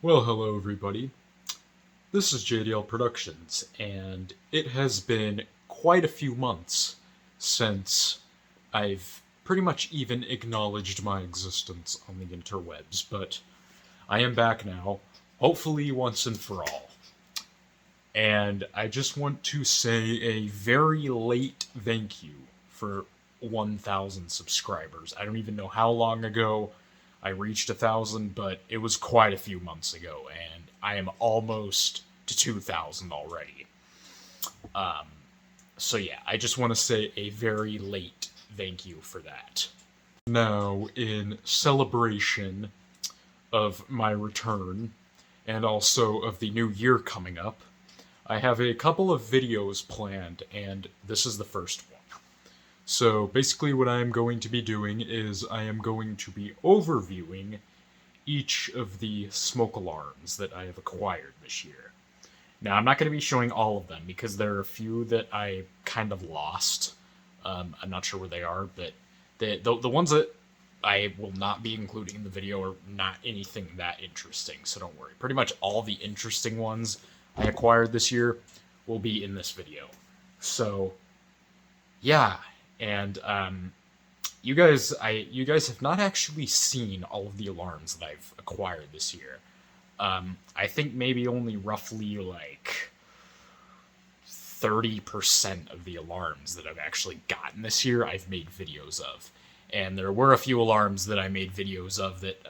Well, hello everybody. This is JDL Productions, and it has been quite a few months since I've pretty much even acknowledged my existence on the interwebs, but I am back now, hopefully once and for all. And I just want to say a very late thank you for 1,000 subscribers. I don't even know how long ago I reached 1,000, but it was quite a few months ago, and I am almost to 2,000 already. So yeah, I just want to say a very late thank you for that. Now, in celebration of my return, and also of the new year coming up, I have a couple of videos planned, and this is the first one. So basically what I am going to be doing is I am going to be overviewing each of the smoke alarms that I have acquired this year. Now, I'm not going to be showing all of them because there are a few that I kind of lost. I'm not sure where they are, but the ones that I will not be including in the video are not anything that interesting, so don't worry. Pretty much all the interesting ones I acquired this year will be in this video. So, yeah, and you guys have not actually seen all of the alarms that I've acquired this year. I think maybe only roughly like 30% of the alarms that I've actually gotten this year I've made videos of. And there were a few alarms that I made videos of that,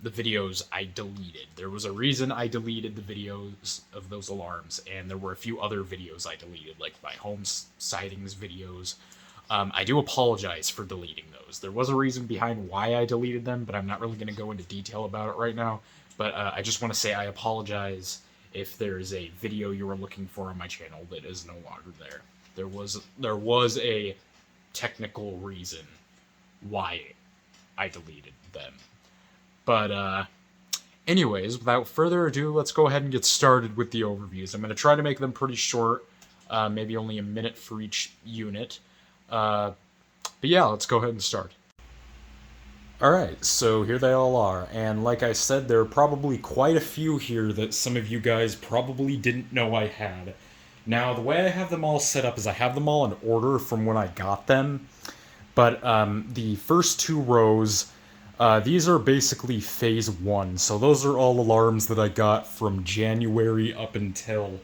the videos I deleted. There was a reason I deleted the videos of those alarms, and there were a few other videos I deleted, like my home sightings videos. I do apologize for deleting those. There was a reason behind why I deleted them, but I'm not really going to go into detail about it right now. But I just want to say I apologize if there is a video you were looking for on my channel that is no longer there. There was a technical reason why I deleted them. But anyways, without further ado, let's go ahead and get started with the overviews. I'm going to try to make them pretty short, maybe only a minute for each unit. But yeah, let's go ahead and start. Alright, so here they all are, and like I said, there are probably quite a few here that some of you guys probably didn't know I had. Now, the way I have them all set up is I have them all in order from when I got them, but the first two rows, these are basically phase 1, so those are all alarms that I got from January up until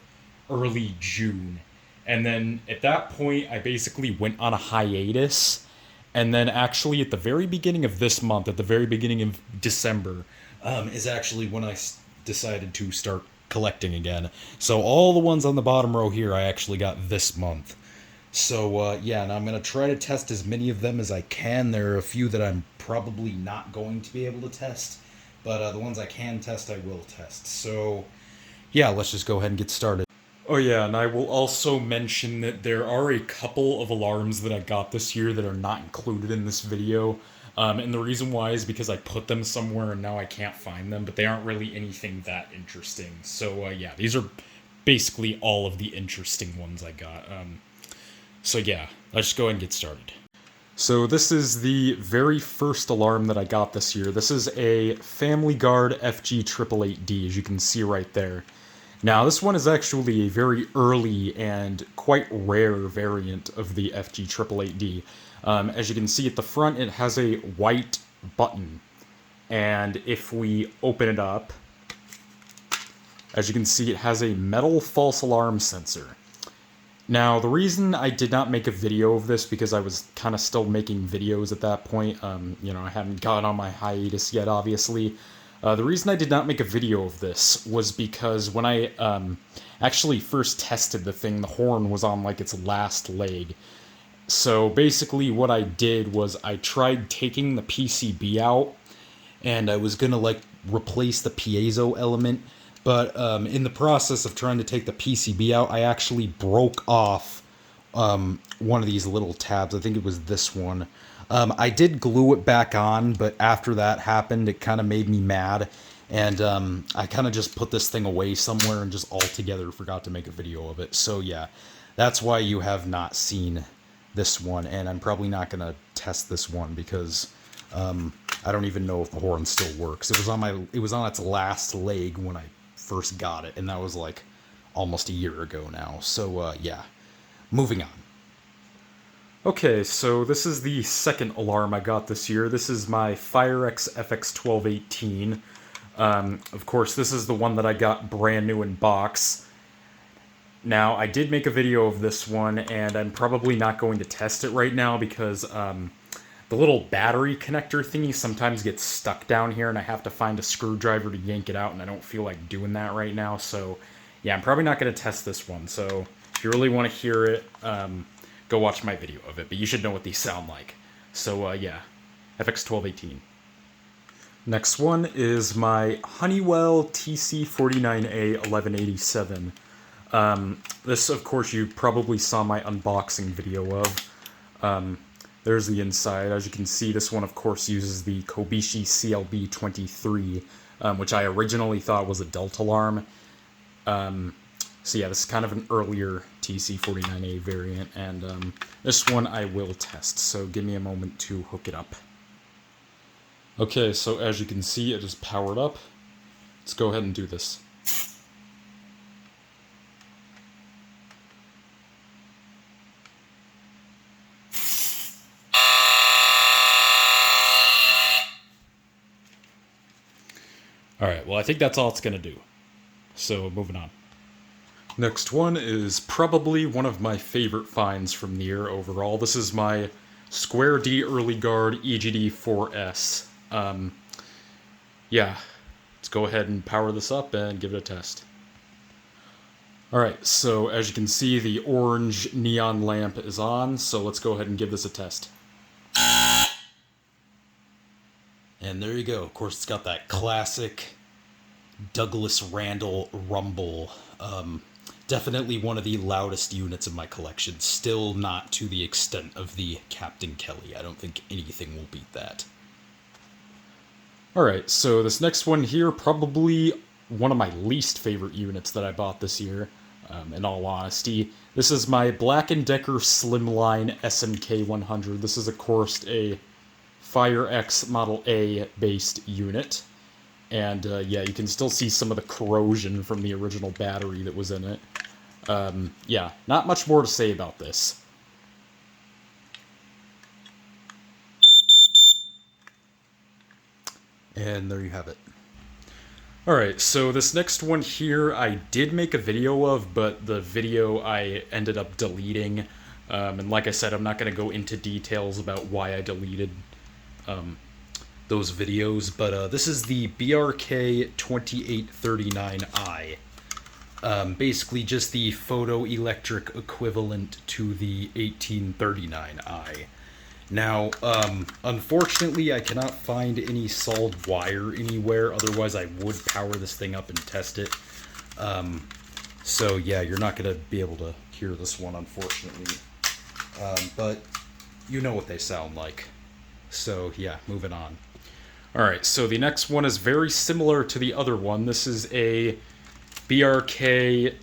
early June. And then at that point, I basically went on a hiatus. And then actually at the very beginning of this month, at the very beginning of December, is actually when I decided to start collecting again. So all the ones on the bottom row here I actually got this month. So yeah, and I'm going to try to test as many of them as I can. There are a few that I'm probably not going to be able to test. But the ones I can test, I will test. So yeah, let's just go ahead and get started. Oh yeah, and I will also mention that there are a couple of alarms that I got this year that are not included in this video. And the reason why is because I put them somewhere and now I can't find them, but they aren't really anything that interesting. So yeah, these are basically all of the interesting ones I got. So yeah, let's just go ahead and get started. So this is the very first alarm that I got this year. This is a Family Guard FG888D, as you can see right there. Now, this one is actually a very early and quite rare variant of the FG888D. As you can see at the front, it has a white button. And if we open it up, as you can see, it has a metal false alarm sensor. Now, the reason I did not make a video of this, because I was kind of still making videos at that point, you know, I hadn't gotten on my hiatus yet, obviously. The reason I did not make a video of this was because when I actually first tested the thing, the horn was on like its last leg. So basically what I did was I tried taking the PCB out, and I was going to like replace the piezo element, but in the process of trying to take the PCB out, I actually broke off one of these little tabs. I think it was this one. I did glue it back on, but after that happened, it kind of made me mad, and I kind of just put this thing away somewhere and just altogether forgot to make a video of it. So yeah, that's why you have not seen this one, and I'm probably not going to test this one because I don't even know if the horn still works. It was on its last leg when I first got it, and that was like almost a year ago now. So yeah, moving on. Okay, so this is the second alarm I got this year. This is my Firex Fx 1218. Of course, this is the one that I got brand new in box. Now, I did make a video of this one, and I'm probably not going to test it right now because the little battery connector thingy sometimes gets stuck down here, and I have to find a screwdriver to yank it out, and I don't feel like doing that right now. So, yeah, I'm probably not going to test this one. So, if you really want to hear it, go watch my video of it, but you should know what these sound like. So, yeah, FX 1218. Next one is my Honeywell Tc49a 1187. This, of course, you probably saw my unboxing video of. There's the inside. As you can see, this one, of course, uses the Kobishi CLB23, which I originally thought was a Delta alarm. So yeah, this is kind of an earlier TC49A variant, and this one I will test, so give me a moment to hook it up. Okay, so as you can see, it is powered up. Let's go ahead and do this. Alright, well I think that's all it's going to do. So, moving on. Next one is probably one of my favorite finds from the year overall. This is my Square D Early Guard EGD 4S. Yeah, let's go ahead and power this up and give it a test. Alright, so as you can see, the orange neon lamp is on, so let's go ahead and give this a test. And there you go. Of course, it's got that classic Douglas Randall rumble. Definitely one of the loudest units in my collection. Still not to the extent of the Captain Kelly. I don't think anything will beat that. Alright, so this next one here, probably one of my least favorite units that I bought this year, in all honesty. This is my Black & Decker Slimline SMK 100. This is, of course, a Firex Model A based unit. And yeah, you can still see some of the corrosion from the original battery that was in it. Yeah, not much more to say about this. And there you have it. Alright, so this next one here I did make a video of, but the video I ended up deleting. And like I said, I'm not going to go into details about why I deleted those videos, but this is the BRK 2839i. Basically just the photoelectric equivalent to the 1839i. Now, unfortunately, I cannot find any solid wire anywhere, otherwise I would power this thing up and test it. So yeah, you're not going to be able to hear this one, unfortunately. But you know what they sound like. So yeah, moving on. Alright, so the next one is very similar to the other one. This is a BRK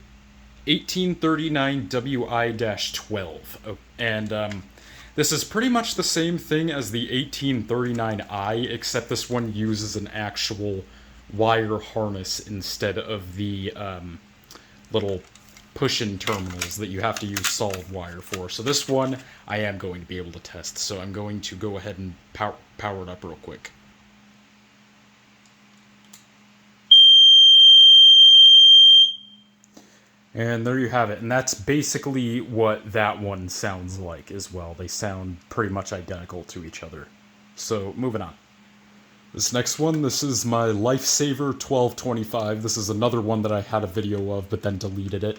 1839WI-12. Oh, and this is pretty much the same thing as the 1839i, except this one uses an actual wire harness instead of the little push-in terminals that you have to use solid wire for. So this one I am going to be able to test, so I'm going to go ahead and power it up real quick. And there you have it, and that's basically what that one sounds like as well. They sound pretty much identical to each other. So, moving on. This next one, this is my Lifesaver 1225. This is another one that I had a video of, but then deleted it.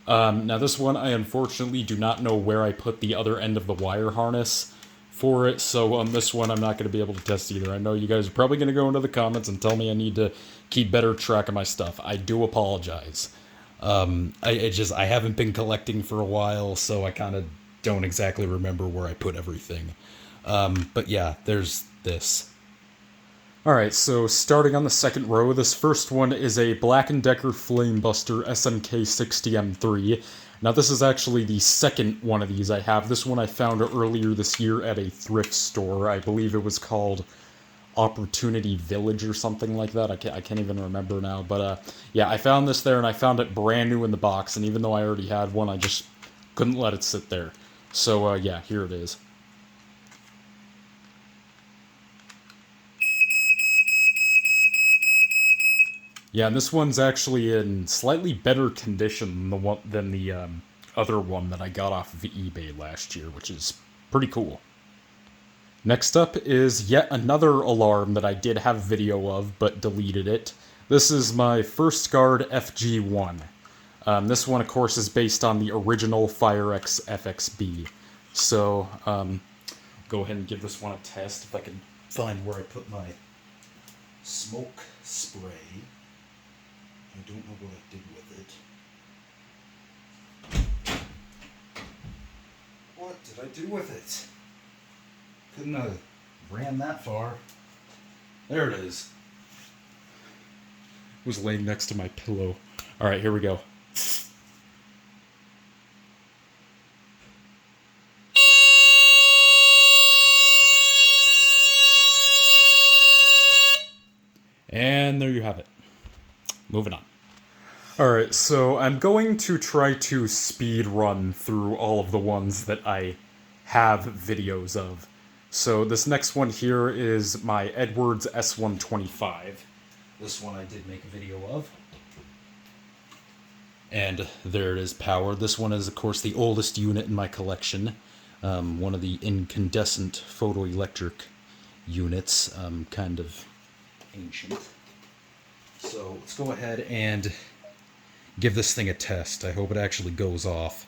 Now this one, I unfortunately do not know where I put the other end of the wire harness for it, so on this one I'm not going to be able to test either. I know you guys are probably going to go into the comments and tell me I need to keep better track of my stuff. I do apologize. I haven't been collecting for a while, so I kind of don't exactly remember where I put everything. But yeah, there's this. Alright, so starting on the second row, this first one is a Black & Decker Flamebuster SMK60M3. Now this is actually the second one of these I have. This one I found earlier this year at a thrift store. I believe it was called Opportunity Village or something like that. I can't even remember now. But yeah, I found this there, and I found it brand new in the box. And even though I already had one, I just couldn't let it sit there. So yeah, here it is. Yeah, and this one's actually in slightly better condition than the other one that I got off of eBay last year, which is pretty cool. Next up is yet another alarm that I did have video of, but deleted it. This is my First Guard FG1. This one, of course, is based on the original Firex Fx. So, go ahead and give this one a test if I can find where I put my smoke spray. I don't know what I did with it. What did I do with it? Couldn't have ran that far. There it is. It was laying next to my pillow. Alright, here we go. And there you have it. Moving on. Alright, so I'm going to try to speed run through all of the ones that I have videos of. So this next one here is my Edwards S125. This one I did make a video of. And there it is, powered. This one is, of course, the oldest unit in my collection. One of the incandescent photoelectric units, kind of ancient. So let's go ahead and give this thing a test. I hope it actually goes off.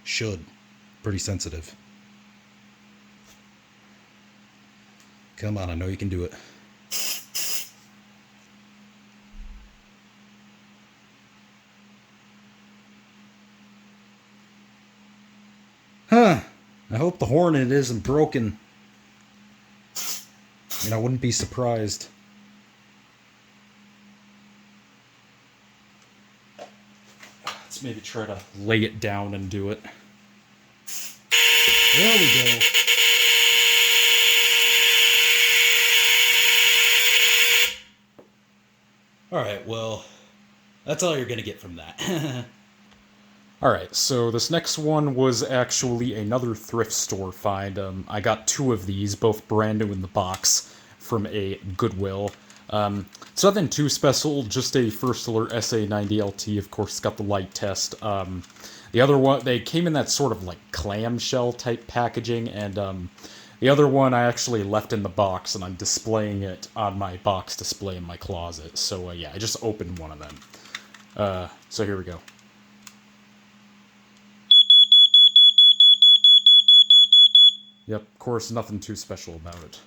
Should. Pretty sensitive. Come on, I know you can do it. Huh. I hope the Hornet isn't broken. I mean, I wouldn't be surprised. Let's maybe try to lay it down and do it. There we go. Alright, well, that's all you're gonna get from that. Alright, so this next one was actually another thrift store find. I got two of these, both brand new in the box, from a Goodwill. It's nothing too special, just a First Alert SA90LT, of course, it's got the light test. The other one, they came in that sort of like clamshell type packaging, and the other one I actually left in the box, and I'm displaying it on my box display in my closet. So yeah, I just opened one of them. So here we go. Yep, of course, nothing too special about it.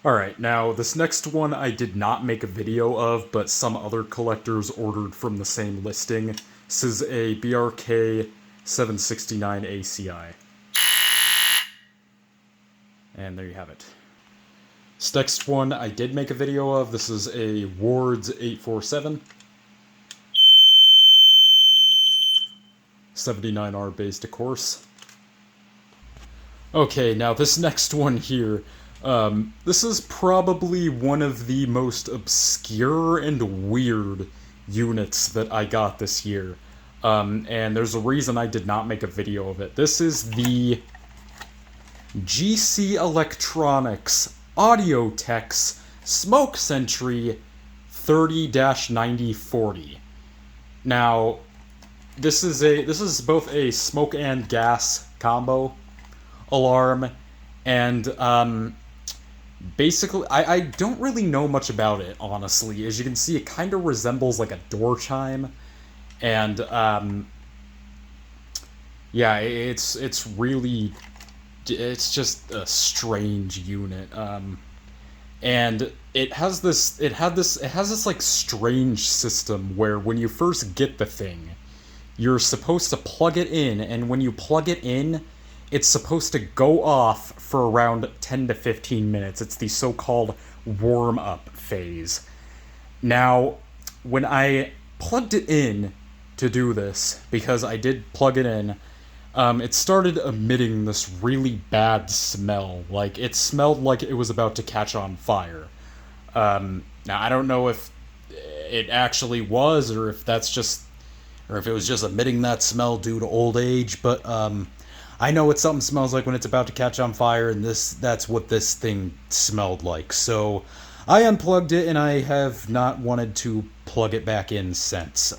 Alright, now this next one I did not make a video of, but some other collectors ordered from the same listing. This is a BRK 769 ACI. And there you have it. This next one I did make a video of. This is a Ward's 847. 79R based, of course. Okay, now this next one here. This is probably one of the most obscure and weird units that I got this year. And there's a reason I did not make a video of it. This is the GC Electronics Audio-Tech's Smoke Sentry 30-9040. Now, this is both a smoke and gas combo alarm, and basically, I don't really know much about it, honestly. As you can see, it kind of resembles like a door chime, and yeah, it's just a strange unit, and it has this like strange system where when you first get the thing, you're supposed to plug it in, and when you plug it in, it's supposed to go off for around 10 to 15 minutes. It's the so-called warm-up phase. Now, when I plugged it in to do this, because I did plug it in, it started emitting this really bad smell. Like, it smelled like it was about to catch on fire. Now, I don't know if it actually was, or if it was just emitting that smell due to old age, but, I know what something smells like when it's about to catch on fire, and that's what this thing smelled like. So, I unplugged it, and I have not wanted to plug it back in since.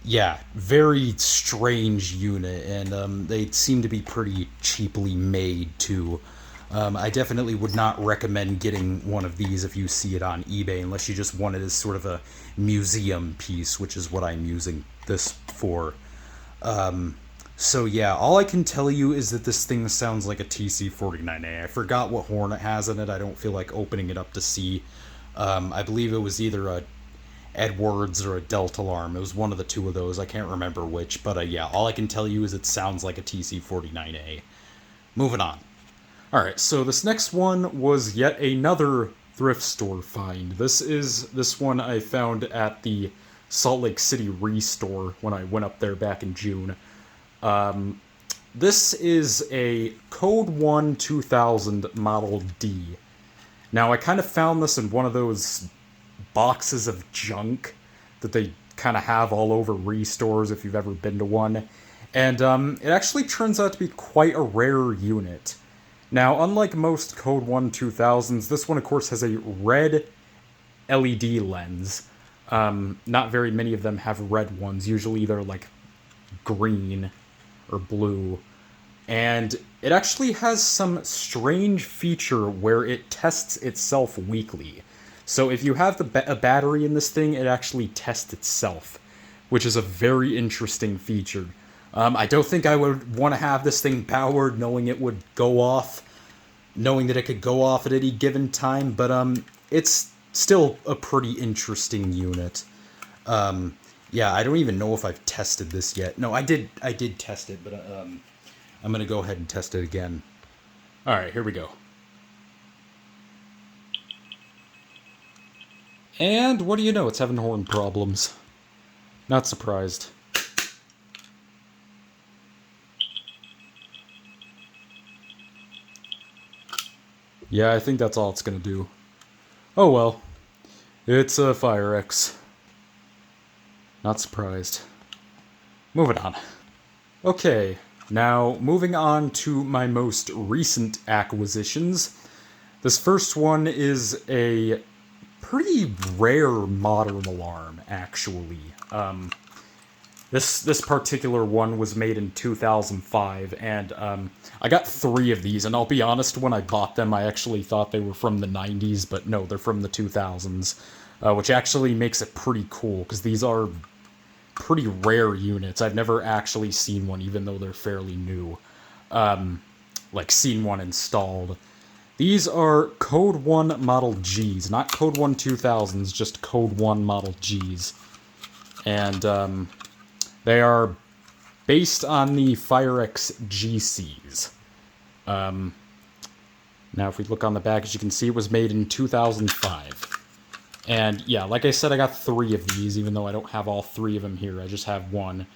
Yeah, very strange unit, and they seem to be pretty cheaply made, too. I definitely would not recommend getting one of these if you see it on eBay, unless you just want it as sort of a museum piece, which is what I'm using this for. So yeah, all I can tell you is that this thing sounds like a Tc49a. I forgot what horn it has in it. I don't feel like opening it up to see. I believe it was either a Edwards or a Delta alarm. It was one of the two of those. I can't remember which, but yeah, all I can tell you is it sounds like a Tc49a. Moving on. Alright, so this next one was yet another thrift store find. This one I found at the Salt Lake City Restore when I went up there back in June. This is a Code 1 2000 Model D. Now, I kind of found this in one of those boxes of junk that they kind of have all over restores if you've ever been to one. And it actually turns out to be quite a rare unit. Now, unlike most Code 1 2000s, this one, of course, has a red LED lens. Not very many of them have red ones. Usually they're like green or blue. And it actually has some strange feature where it tests itself weekly. So if you have a battery in this thing, it actually tests itself, which is a very interesting feature. I don't think I would want to have this thing powered knowing it would go off, knowing that it could go off at any given time, but it's still a pretty interesting unit. Yeah, I don't even know if I've tested this yet. No, I did test it, but I'm going to go ahead and test it again. All right, here we go. And what do you know? It's having horn problems. Not surprised. Yeah, I think that's all it's going to do. Oh well. It's a Firex. Not surprised. Moving on. Okay, now moving on to my most recent acquisitions. This first one is a pretty rare modern alarm, actually. This particular one was made in 2005, and I got 3 of these, and I'll be honest, when I bought them, I actually thought they were from the 90s, but no, they're from the 2000s, which actually makes it pretty cool, because these are pretty rare units. I've never actually seen one, even though they're fairly new. Like, seen one installed. These are Code 1 Model Gs, not Code 1 2000s, just Code 1 Model Gs. And, they are based on the Firex GCs. Now, if we look on the back, as you can see, it was made in 2005. And, yeah, like I said, I got 3 of these, even though I don't have all 3 of them here. I just have one.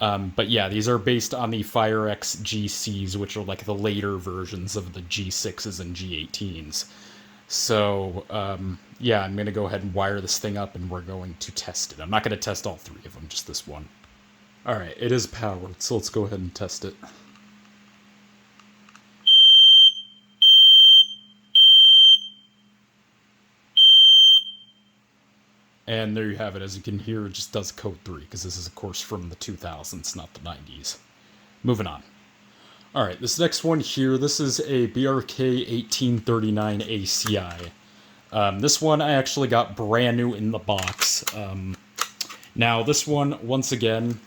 But, yeah, these are based on the Firex GCs, which are, like, the later versions of the G6s and G18s. So, yeah, I'm going to go ahead and wire this thing up, and we're going to test it. I'm not going to test all 3 of them, just this one. Alright, it is powered, so let's go ahead and test it. And there you have it. As you can hear, it just does code 3, because this is, of course, from the 2000s, not the 90s. Moving on. Alright, this next one here, this is a BRK 1839 ACI. This one I actually got brand new in the box. Now, this one, once again,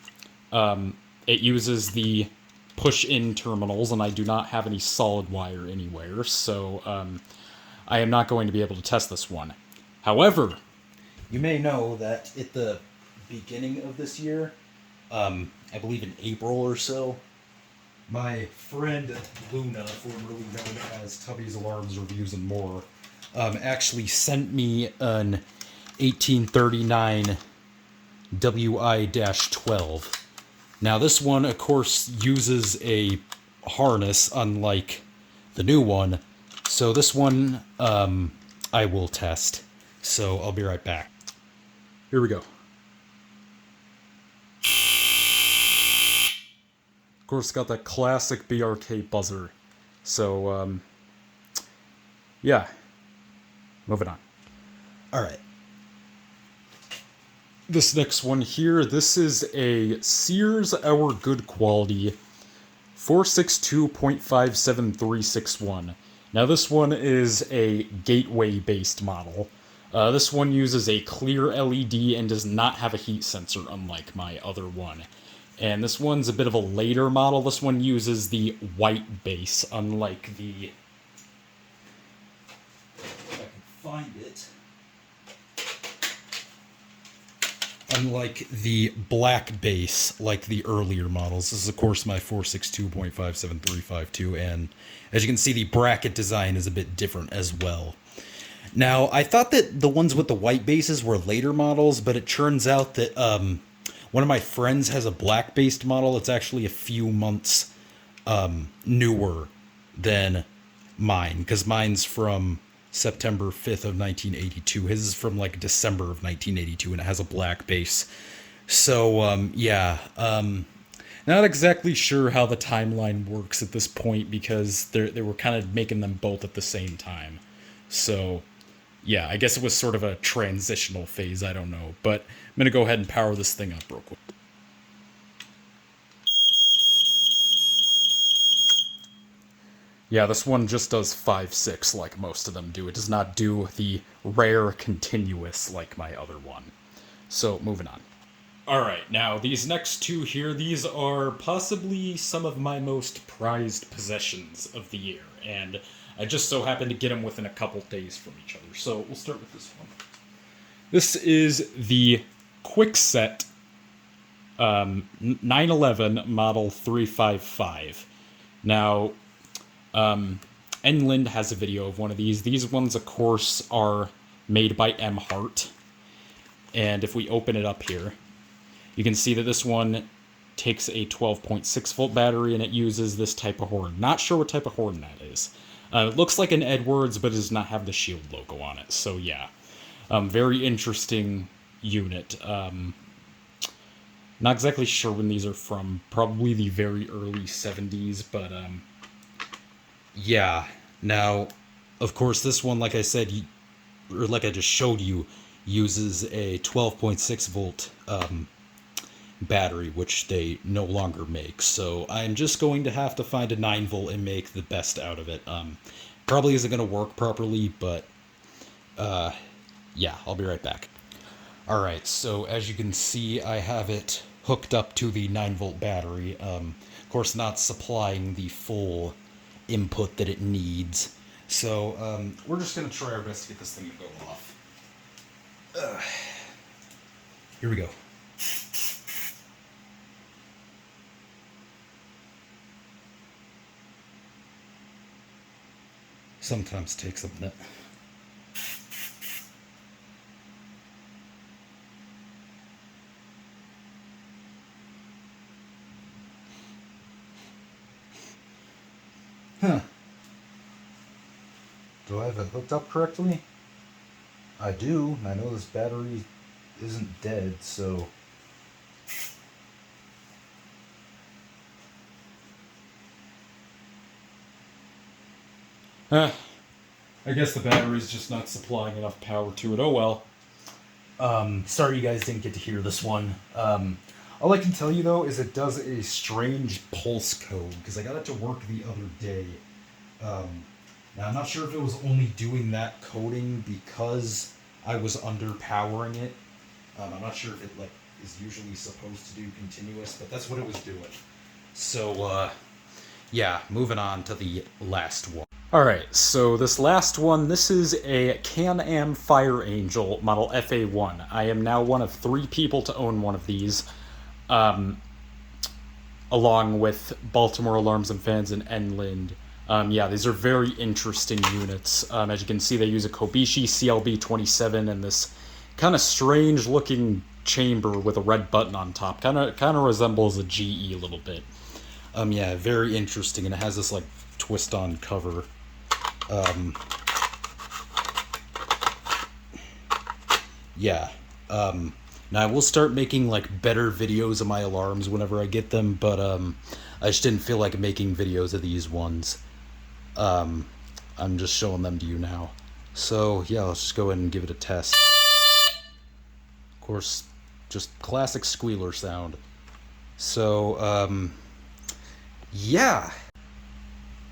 it uses the push-in terminals, and I do not have any solid wire anywhere, so I am not going to be able to test this one. However, you may know that at the beginning of this year, I believe in April or so, my friend Luna, formerly known as Tubby's Alarms Reviews and More, actually sent me an 1839 WI-12. Now this one, of course, uses a harness, unlike the new one. So this one, I will test. So I'll be right back. Here we go. Of course, it's got that classic BRK buzzer. So, yeah. Moving on. Alright. This next one here, this is a Sears Our Good Quality 462.57361. Now this one is a gateway-based model. This one uses a clear LED and does not have a heat sensor, unlike my other one. And this one's a bit of a later model. This one uses the white base, unlike the... if I can find it. Unlike the black base, like the earlier models. This is, of course, my 462.57352, and as you can see, the bracket design is a bit different as well. Now, I thought that the ones with the white bases were later models, but it turns out that one of my friends has a black-based model. It's actually a few months newer than mine, because mine's from September 5th of 1982. His is from like December of 1982, and it has a black base. So, yeah. Not exactly sure how the timeline works at this point, because they were kind of making them both at the same time. So, yeah, I guess it was sort of a transitional phase, I don't know. But I'm going to go ahead and power this thing up real quick. Yeah, this one just does 5/6 like most of them do. It does not do the rare continuous like my other one. So, moving on. Alright, now these next two here, these are possibly some of my most prized possessions of the year. And I just so happened to get them within a couple days from each other. So, we'll start with this one. This is the Kwikset 911 Model 355. Now... Enland has a video of one of these. These ones, of course, are made by M. Hart. And if we open it up here, you can see that this one takes a 12.6 volt battery and it uses this type of horn. Not sure what type of horn that is. It looks like an Edwards, but it does not have the Shield logo on it. So yeah, very interesting unit. Not exactly sure when these are from. Probably the very early 70s, but yeah. Now, of course, this one, like I said, or like I just showed you, uses a 12.6 volt battery, which they no longer make. So I'm just going to have to find a 9 volt and make the best out of it. Probably isn't going to work properly, but yeah, I'll be right back. Alright, so as you can see, I have it hooked up to the 9 volt battery. Of course, not supplying the full input that it needs. So, we're just going to try our best to get this thing to go off. Here we go. Sometimes takes a minute. Huh. Do I have it hooked up correctly? I do. I know this battery isn't dead, so... I guess the battery's just not supplying enough power to it. Oh well. Sorry you guys didn't get to hear this one. All I can tell you, though, is it does a strange pulse code, because I got it to work the other day. Now, I'm not sure if it was only doing that coding because I was underpowering it. I'm not sure if it like is usually supposed to do continuous, but that's what it was doing. So, yeah, moving on to the last one. Alright, so this last one, this is a Can-Am Fire Angel model FA1. I am now one of 3 people to own one of these, along with Baltimore Alarms and Fans and Enland. Yeah, these are very interesting units. As you can see, they use a Kobishi CLB 27 and this kind of strange looking chamber with a red button on top. Kind of resembles a GE a little bit. Yeah, very interesting, and it has this like twist on cover. Yeah. Now I will start making like better videos of my alarms whenever I get them, but I just didn't feel like making videos of these ones. I'm just showing them to you now. So yeah, let's just go ahead and give it a test. Of course, just classic squealer sound. So yeah.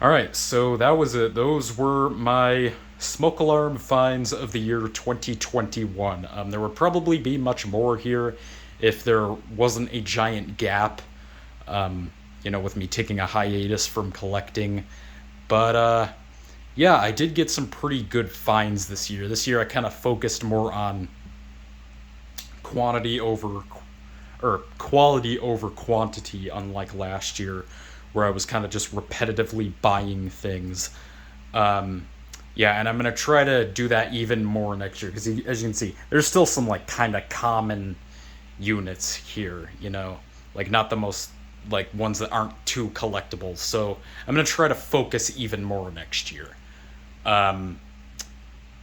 Alright, so that was it. Those were my smoke alarm finds of the year 2021. There would probably be much more here if there wasn't a giant gap, with me taking a hiatus from collecting. But, yeah, I did get some pretty good finds this year. This year I kind of focused more on quality over quantity, unlike last year, where I was kind of just repetitively buying things. Yeah, and I'm going to try to do that even more next year, because as you can see, there's still some, like, kind of common units here, like, not the most, like, ones that aren't too collectible, so I'm going to try to focus even more next year.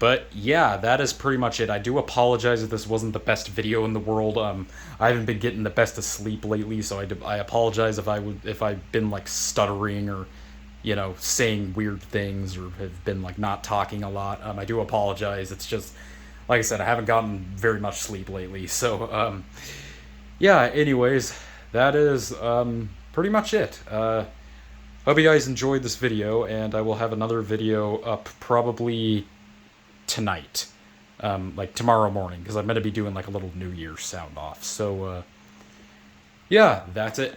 But yeah, that is pretty much it. I do apologize if this wasn't the best video in the world. I haven't been getting the best of sleep lately, so I apologize if I've been like stuttering or, saying weird things or have been like not talking a lot. I do apologize. It's just, like I said, I haven't gotten very much sleep lately. So yeah. Anyways, that is pretty much it. Hope you guys enjoyed this video, and I will have another video up probably tonight, like tomorrow morning, because I'm going to be doing like a little New Year's sound off. So yeah, that's it.